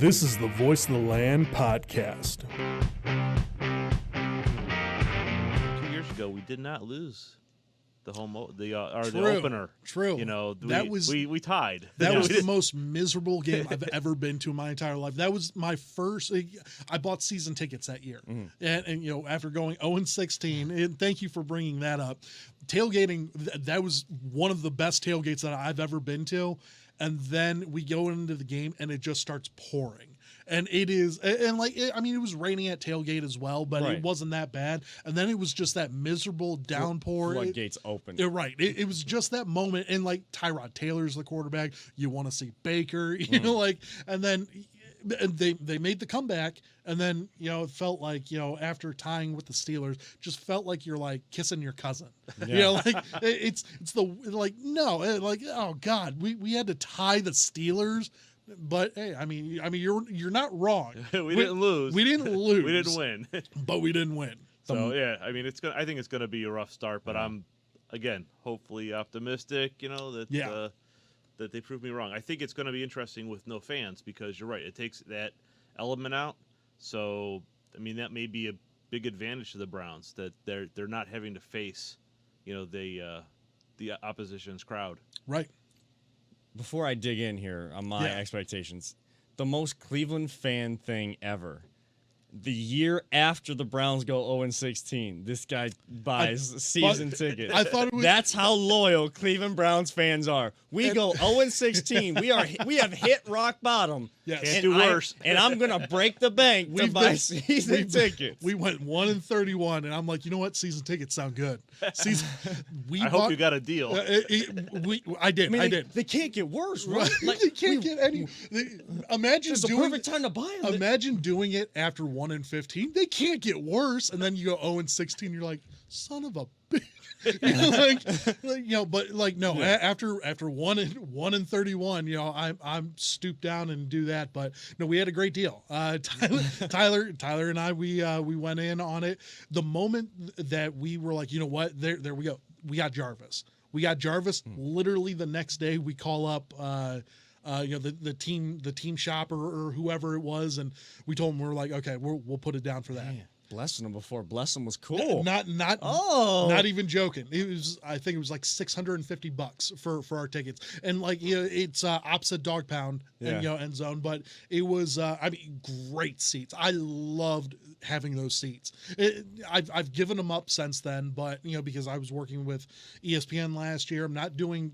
This is the Voice of the Land podcast. 2 years ago, we did not lose the the True. opener. True. You know, we tied. That was the most miserable game I've ever been to in my entire life. That was my first. I bought season tickets that year, and you know, after going 0-16, and thank you for bringing that up. Tailgating, that was one of the best tailgates that I've ever been to. And then we go into the game, and it just starts pouring. And it is, and like, I mean, it was raining at tailgate as well, but Right. it wasn't that bad. And then it was just that miserable downpour. Floodgates open. Right. It was just that moment. And like Tyrod Taylor's the quarterback. You want to see Baker, you know, like, and then they made the comeback. And then, you know, it felt like, you know, after tying with the Steelers, just felt like you're like kissing your cousin. You know, like it's the, like, no, like, oh God, we had to tie the Steelers. But hey, I mean, you're not wrong. we didn't lose. We didn't lose. We didn't win. But we didn't win. So yeah, I mean, I think it's gonna be a rough start, but I'm, again, hopefully optimistic. You know that that they prove me wrong. I think it's gonna be interesting with no fans because you're right. It takes that element out. So I mean, that may be a big advantage to the Browns that they're not having to face, you know, the opposition's crowd. Right. Before I dig in here on my expectations, the most Cleveland fan thing ever. The year after the Browns go 0-16, this guy buys season tickets. I thought it was, That's how loyal Cleveland Browns fans are. We go 0-16. We have hit rock bottom. Yes. Can't do worse. And I'm gonna break the bank to buy season tickets. We went 1-31, and I'm like, you know what? Season tickets sound good. I hope you got a deal. I did. They can't get worse, right? They can't get any. Imagine It's the doing perfect time to buy them. Imagine doing it after 1-15. They can't get worse, and then you go 0-16. You're like, son of a bitch. You know, you know, but like no. After 1-31, you know, I'm stooped down and do that. But no, we had a great deal. Tyler and I, we went in on it. The moment that we were like, you know what, there we go. We got Jarvis. Literally the next day, we call up. You know, the team shop or whoever it was, and we told them, we're like, okay, we'll put it down for that. Man, Blessing them before Blessing was cool. Not even joking. I think it was like $650 for our tickets, and like, you know, it's opposite Dog Pound and, you know, end zone, but it was I mean, great seats. I loved having those seats. I've given them up since then, but you know, because I was working with ESPN last year, I'm not doing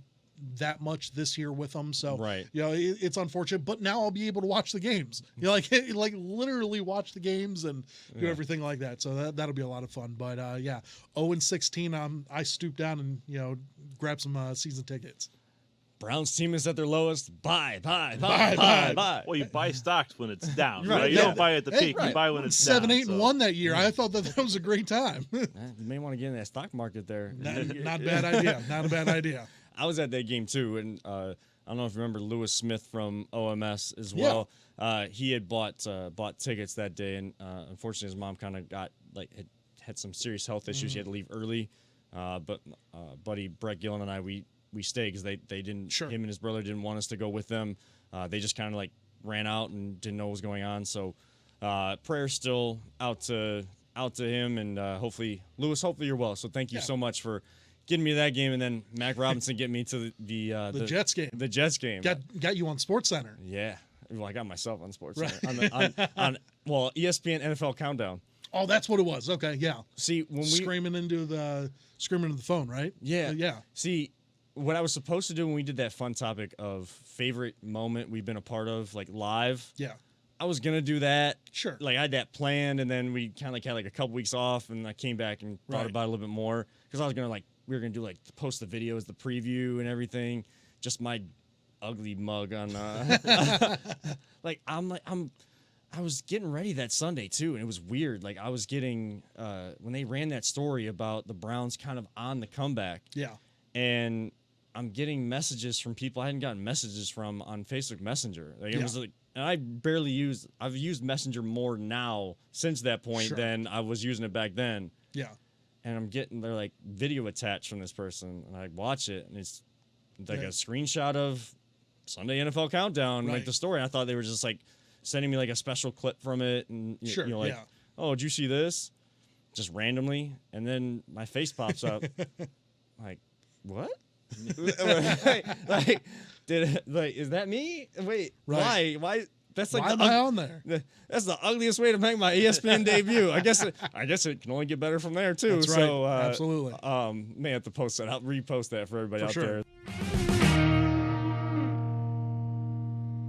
that much this year with them, so you know, it's unfortunate, but now I'll be able to watch the games, you know, like literally watch the games and do everything like that, so that'll be a lot of fun. But 0-16, I stooped down and, you know, grab some season tickets. Browns team is at their lowest. Buy. Well, you buy stocks when it's down, right? You don't buy at the peak. You buy when it's 7-8-1 that year. I thought that was a great time. You may want to get in that stock market there. Not a bad idea. Not a bad idea. I was at that game too, and I don't know if you remember Lewis Smith from OMS as well. He had bought tickets that day, and unfortunately, his mom kind of had some serious health issues. He had to leave early, but buddy Brett Gillen and I we stayed because they didn't. Him and his brother didn't want us to go with them. They just kind of like ran out and didn't know what was going on. So prayers still out to him, and hopefully Lewis. Hopefully you're well. So thank you so much for getting me to that game, and then Mac Robinson getting me to the Jets game. The Jets game got you on SportsCenter. Yeah, well, I got myself on SportsCenter on ESPN NFL Countdown. Oh, that's what it was. Okay, yeah. See, when we screaming into the phone, right? Yeah, yeah. See, what I was supposed to do when we did that fun topic of favorite moment we've been a part of, like live. Yeah. I was gonna do that. Sure. Like I had that planned, and then we kind of had like a couple weeks off, and I came back and thought about it a little bit more because I was gonna we were gonna do like post the videos, the preview, and everything. Just my ugly mug on. Like I was getting ready that Sunday too, and it was weird. Like I was getting when they ran that story about the Browns kind of on the comeback. Yeah. And I'm getting messages from people I hadn't gotten messages from on Facebook Messenger. Like it was like, and I've used Messenger more now since that point than I was using it back then. Yeah. And they're like video attached from this person, and I watch it, and it's like a screenshot of Sunday NFL Countdown, like the story. And I thought they were just like sending me like a special clip from it, and Sure, you know, like, yeah. oh, did you see this? Just randomly, and then my face pops up. Like, what? like, is that me? Wait, Right. why? That's like Why am I on there? That's the ugliest way to make my ESPN debut. I guess it can only get better from there too. That's right. So Absolutely. may have to post that. I'll repost that for everybody For out sure. there.